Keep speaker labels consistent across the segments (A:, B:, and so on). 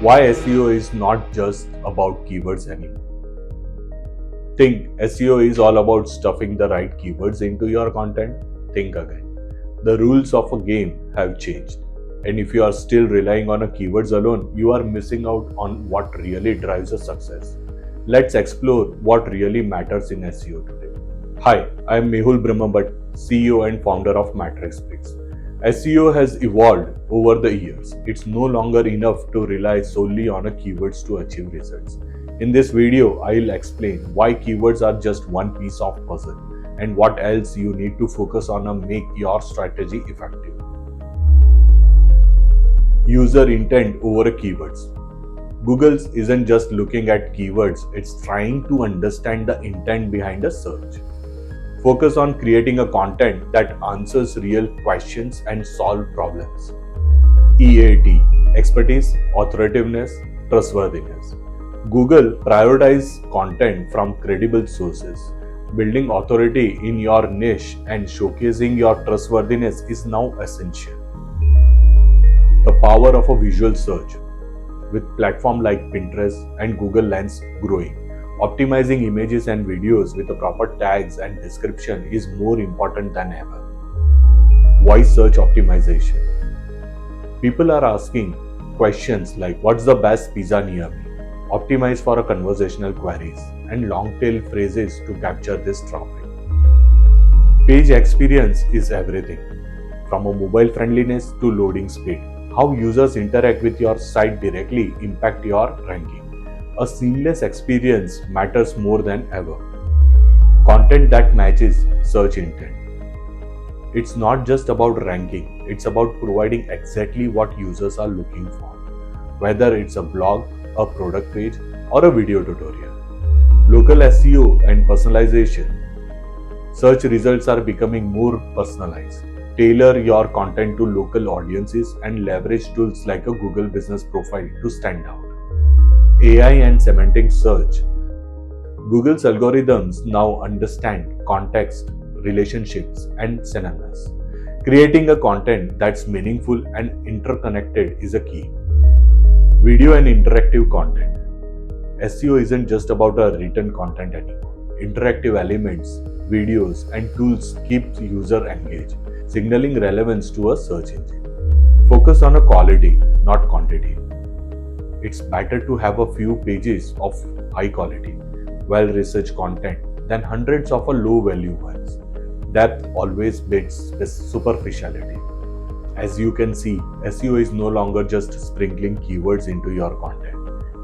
A: Why SEO is not just about keywords anymore. Think SEO is all about stuffing the right keywords into your content? Think again. The rules of a game have changed. And if you are still relying on a keywords alone, you are missing out on what really drives a success. Let's explore what really matters in SEO today. Hi, I am Mehul Brahmbhatt, CEO and founder of MatrixBricks. SEO has evolved over the years. It's no longer enough to rely solely on a keywords to achieve results. In this video, I'll explain why keywords are just one piece of puzzle and what else you need to focus on to make your strategy effective. User intent over keywords. Google isn't just looking at keywords, it's trying to understand the intent behind a search. Focus on creating a content that answers real questions and solve problems. EAT, expertise, authoritativeness, trustworthiness. Google prioritizes content from credible sources. Building authority in your niche and showcasing your trustworthiness is now essential. The power of a visual search. With platforms like Pinterest and Google Lens growing, optimizing images and videos with the proper tags and description is more important than ever. Voice search optimization. People are asking questions like, what's the best pizza near me? Optimize for a conversational queries and long tail phrases to capture this traffic. Page experience is everything, from a mobile friendliness to loading speed. How users interact with your site directly impact your ranking. A seamless experience matters more than ever. Content that matches search intent. It's not just about ranking, it's about providing exactly what users are looking for, whether it's a blog, a product page, or a video tutorial. Local SEO and personalization. Search results are becoming more personalized. Tailor your content to local audiences and leverage tools like a Google Business Profile to stand out. AI and semantic search. Google's algorithms now understand context, relationships, and synonyms. Creating a content that's meaningful and interconnected is a key. Video and interactive content. SEO isn't just about a written content anymore. Interactive elements, videos, and tools keep user engaged, signaling relevance to a search engine. Focus on a quality, not quantity. It's better to have a few pages of high quality, well-researched content than hundreds of low-value ones. Depth always beats superficiality. As you can see, SEO is no longer just sprinkling keywords into your content.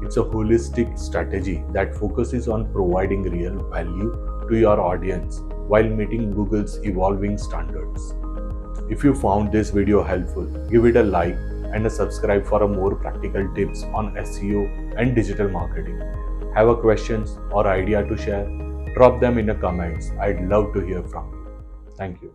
A: It's a holistic strategy that focuses on providing real value to your audience while meeting Google's evolving standards. If you found this video helpful, give it a like and a subscribe for more practical tips on SEO and digital marketing. Have a questions or idea to share? Drop them in the comments. I'd love to hear from you. Thank you.